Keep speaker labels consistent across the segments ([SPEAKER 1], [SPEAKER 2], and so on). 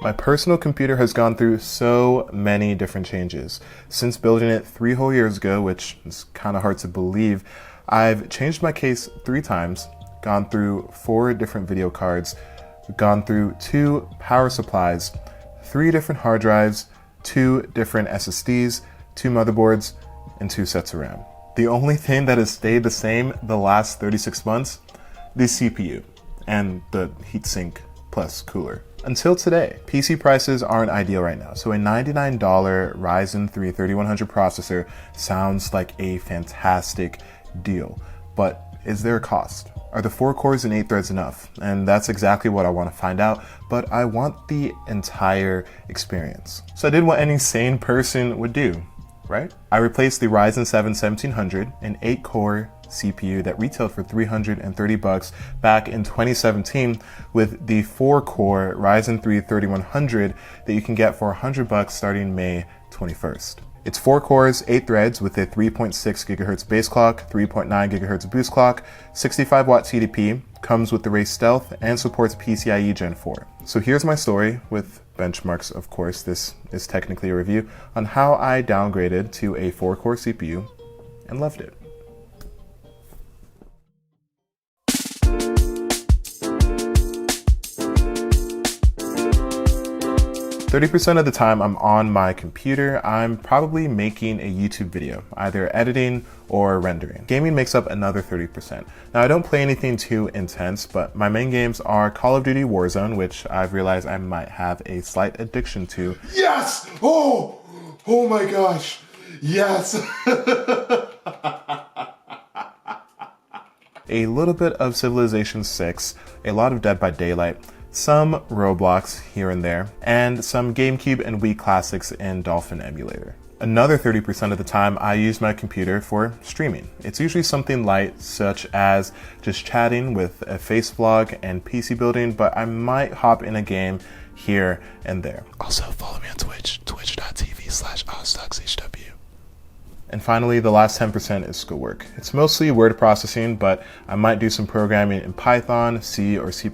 [SPEAKER 1] My personal computer has gone through so many different changes. Since building it 3 whole years ago, which is kind of hard to believe, I've changed my case 3 times, gone through 4 different video cards, gone through 2 power supplies, 3 different hard drives, 2 different SSDs, 2 motherboards, and 2 sets of RAM. The only thing that has stayed the same the last 36 months, the CPU and the heatsink plus cooler. Until today, PC prices aren't ideal right now, so a $99 Ryzen 3 3100 processor sounds like a fantastic deal. But is there a cost? Are the 4 cores and 8 threads enough? And that's exactly what I want to find out, but I want the entire experience. So I did what any sane person would do, right? I replaced the Ryzen 7 1700, an 8-core CPU that retailed for $330 back in 2017, with the 4-core Ryzen 3 3100 that you can get for $100 starting May 21st. It's 4 cores, 8 threads with a 3.6 GHz base clock, 3.9 GHz boost clock, 65 watt TDP, comes with the Ray Stealth, and supports PCIe Gen 4. So here's my story with benchmarks, of course. This is technically a review on how I downgraded to a 4-core CPU and loved it. 30% of the time I'm on my computer, I'm probably making a YouTube video, either editing or rendering. Gaming makes up another 30%. Now, I don't play anything too intense, but my main games are Call of Duty Warzone, which I've realized I might have a slight addiction to.
[SPEAKER 2] Yes! Oh my gosh, yes!
[SPEAKER 1] A little bit of Civilization 6, a lot of Dead by Daylight, some Roblox here and there, and some GameCube and Wii classics in Dolphin Emulator. Another 30% of the time I use my computer for streaming. It's usually something light, such as just chatting with a face vlog and PC building, but I might hop in a game here and there. Also follow me on Twitch, twitch.tv/OzTalksHW. And finally, the last 10% is schoolwork. It's mostly word processing, but I might do some programming in Python, C, or C++.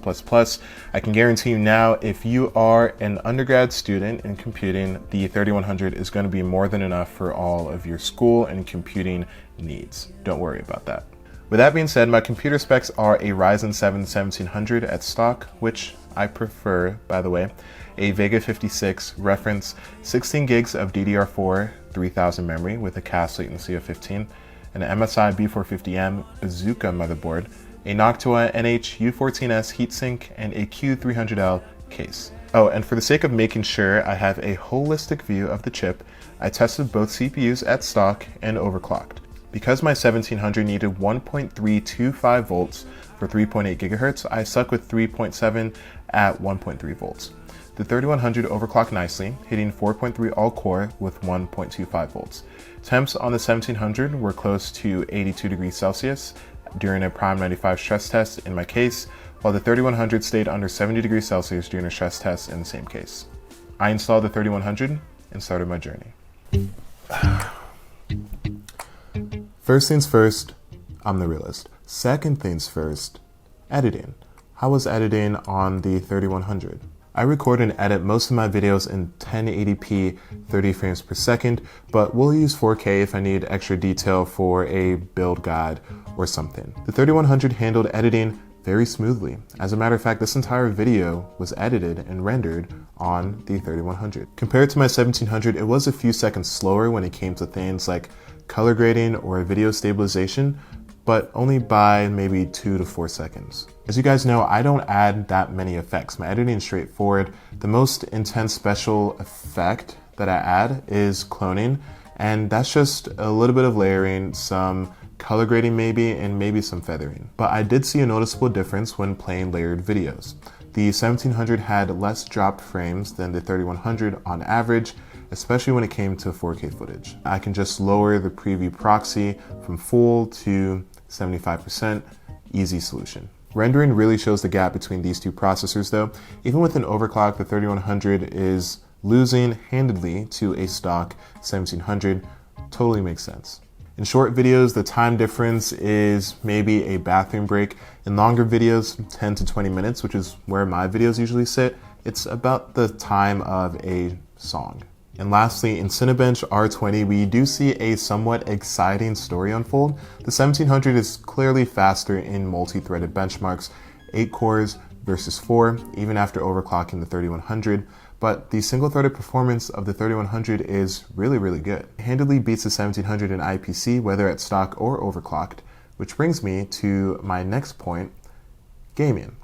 [SPEAKER 1] I can guarantee you now, if you are an undergrad student in computing, the 3100 is going to be more than enough for all of your school and computing needs. Don't worry about that. With that being said, my computer specs are a Ryzen 7 1700 at stock, which I prefer, by the way, a Vega 56 reference, 16 gigs of DDR4 3000 memory with a CAS latency of 15, an MSI B450M Bazooka motherboard, a Noctua NH-U14S heatsink, and a Q300L case. Oh, and for the sake of making sure I have a holistic view of the chip, I tested both CPUs at stock and overclocked. Because my 1700 needed 1.325 volts for 3.8 gigahertz, I stuck with 3.7 at 1.3 volts. The 3100 overclocked nicely, hitting 4.3 all-core with 1.25 volts. Temps on the 1700 were close to 82 degrees Celsius during a Prime 95 stress test in my case, while the 3100 stayed under 70 degrees Celsius during a stress test in the same case. I installed the 3100 and started my journey. First things first, I'm the realist. Second things first, editing. How was editing on the 3100? I record and edit most of my videos in 1080p 30 frames per second, but we'll use 4K if I need extra detail for a build guide or something. The 3100 handled editing very smoothly. As a matter of fact, this entire video was edited and rendered on the 3100. Compared to my 1700, it was a few seconds slower when it came to things like color grading or video stabilization, but only by maybe 2 to 4 seconds. As you guys know, I don't add that many effects. My editing is straightforward. The most intense special effect that I add is cloning, and that's just a little bit of layering, some color grading maybe, and maybe some feathering. But I did see a noticeable difference when playing layered videos. The 1700 had less dropped frames than the 3100 on average, especially when it came to 4K footage. I can just lower the preview proxy from full to 75%, easy solution. Rendering really shows the gap between these two processors though. Even with an overclock, the 3100 is losing handedly to a stock 1700. Totally makes sense. In short videos, the time difference is maybe a bathroom break. In longer videos, 10 to 20 minutes, which is where my videos usually sit, It's about the time of a song. And lastly, in Cinebench R20, we do see a somewhat exciting story unfold. The 1700 is clearly faster in multi-threaded benchmarks, 8 cores versus 4, even after overclocking the 3100. But the single-threaded performance of the 3100 is really, really good. It handily beats the 1700 in IPC, whether at stock or overclocked, which brings me to my next point, gaming.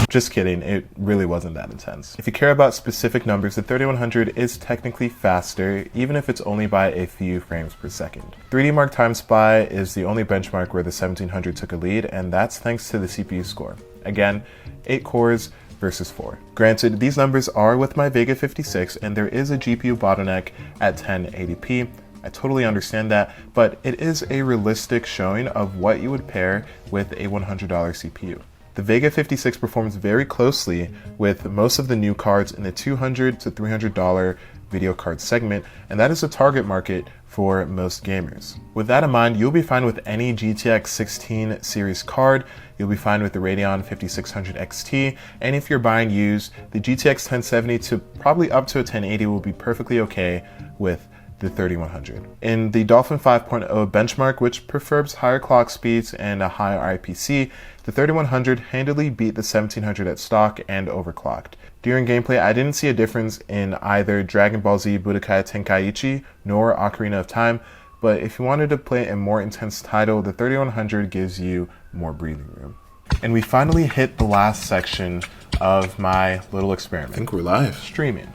[SPEAKER 1] Just kidding, it really wasn't that intense. If you care about specific numbers, the 3100 is technically faster, even if it's only by a few frames per second. 3D Mark Time Spy is the only benchmark where the 1700 took a lead, and that's thanks to the CPU score. Again, 8 cores versus 4. Granted, these numbers are with my Vega 56, and there is a GPU bottleneck at 1080p. I totally understand that, but it is a realistic showing of what you would pair with a $100 CPU. The Vega 56 performs very closely with most of the new cards in the $200 to $300 video card segment, and that is the target market for most gamers. With that in mind, you'll be fine with any GTX 16 series card, you'll be fine with the Radeon 5600 XT, and if you're buying used, the GTX 1070 to probably up to a 1080 will be perfectly okay with the 3100. In the Dolphin 5.0 benchmark, which prefers higher clock speeds and a higher IPC, the 3100 handily beat the 1700 at stock and overclocked. During gameplay, I didn't see a difference in either Dragon Ball Z Budokai Tenkaichi nor Ocarina of Time, but if you wanted to play a more intense title, the 3100 gives you more breathing room. And we finally hit the last section of my little experiment.
[SPEAKER 2] I think we're live.
[SPEAKER 1] Streaming.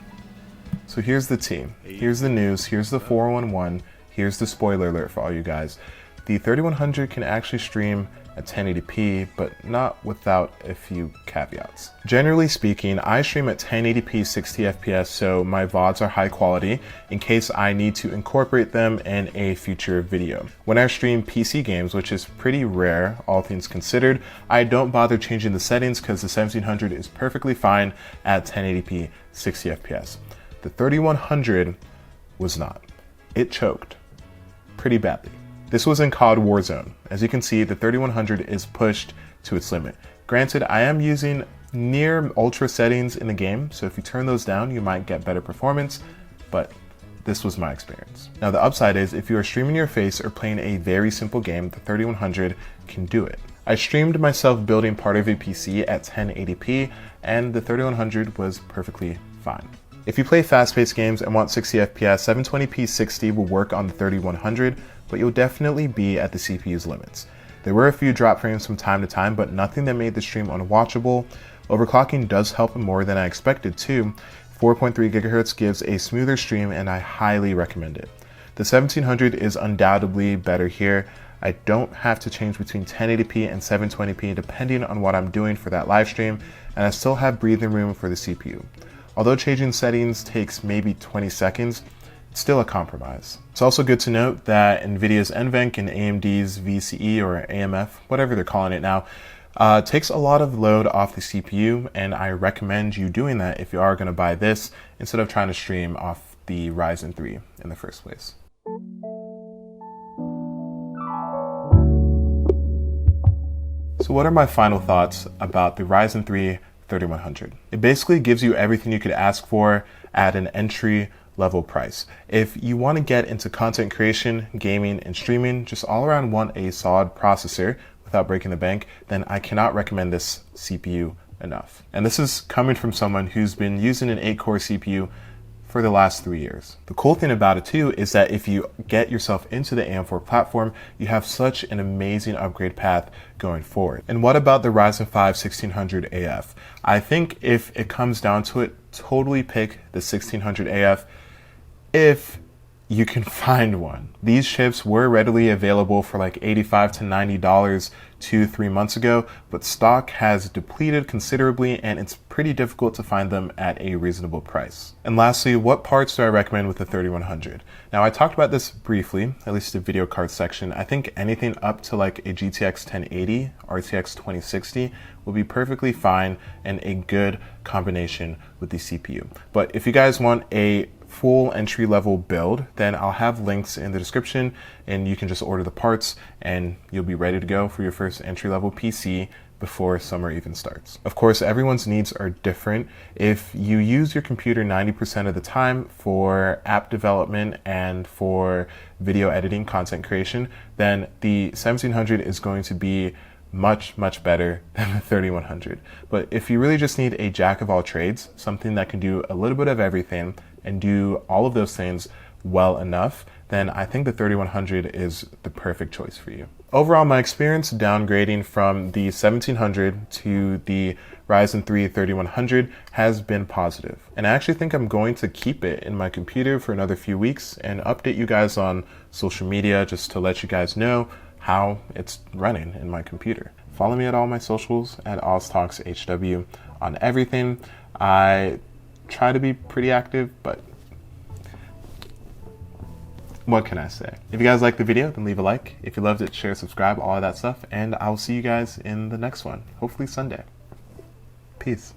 [SPEAKER 1] So here's the team, here's the news, here's the 411, here's the spoiler alert for all you guys. The 3100 can actually stream at 1080p, but not without a few caveats. Generally speaking, I stream at 1080p 60 FPS, so my VODs are high quality in case I need to incorporate them in a future video. When I stream PC games, which is pretty rare, all things considered, I don't bother changing the settings because the 1700 is perfectly fine at 1080p 60 FPS. The 3100 was not. It choked pretty badly. This was in COD Warzone. As you can see, the 3100 is pushed to its limit. Granted, I am using near ultra settings in the game, so if you turn those down, you might get better performance, but this was my experience. Now the upside is, if you are streaming your face or playing a very simple game, the 3100 can do it. I streamed myself building part of a PC at 1080p, and the 3100 was perfectly fine. If you play fast-paced games and want 60 FPS, 720p 60 will work on the 3100, but you'll definitely be at the CPU's limits. There were a few drop frames from time to time, but nothing that made the stream unwatchable. Overclocking does help more than I expected too. 4.3 GHz gives a smoother stream, and I highly recommend it. The 1700 is undoubtedly better here. I don't have to change between 1080p and 720p depending on what I'm doing for that live stream, and I still have breathing room for the CPU. Although changing settings takes maybe 20 seconds, it's still a compromise. It's also good to note that NVIDIA's NVENC and AMD's VCE or AMF, whatever they're calling it now, takes a lot of load off the CPU, and I recommend you doing that if you are going to buy this instead of trying to stream off the Ryzen 3 in the first place. So what are my final thoughts about the Ryzen 3 3100? It basically gives you everything you could ask for at an entry level price. If you want to get into content creation, gaming, and streaming, just all around want a solid processor without breaking the bank, then I cannot recommend this CPU enough. And this is coming from someone who's been using an 8-core CPU for the last 3 years. The cool thing about it too is that if you get yourself into the AM4 platform, you have such an amazing upgrade path going forward. And what about the Ryzen 5 1600 AF? I think if it comes down to it, totally pick the 1600 AF if you can find one. These chips were readily available for like $85 to $90 2-3 months ago, but stock has depleted considerably and it's pretty difficult to find them at a reasonable price. And lastly, what parts do I recommend with the 3100? Now I talked about this briefly, at least the video card section. I think anything up to like a GTX 1080, RTX 2060 will be perfectly fine and a good combination with the CPU. But if you guys want a full entry-level build, then I'll have links in the description and you can just order the parts and you'll be ready to go for your first entry-level PC before summer even starts. Of course, everyone's needs are different. If you use your computer 90% of the time for app development and for video editing, content creation, then the 1700 is going to be much better than the 3100. But if you really just need a jack of all trades, something that can do a little bit of everything and do all of those things well enough, then I think the 3100 is the perfect choice for you. Overall, my experience downgrading from the 1700 to the Ryzen 3 3100 has been positive. And I actually think I'm going to keep it in my computer for another few weeks and update you guys on social media just to let you guys know how it's running in my computer. Follow me at all my socials at OzTalksHW on everything. I try to be pretty active, but what can I say? If you guys liked the video, then leave a like. If you loved it, share, subscribe, all of that stuff. And I'll see you guys in the next one, hopefully Sunday. Peace.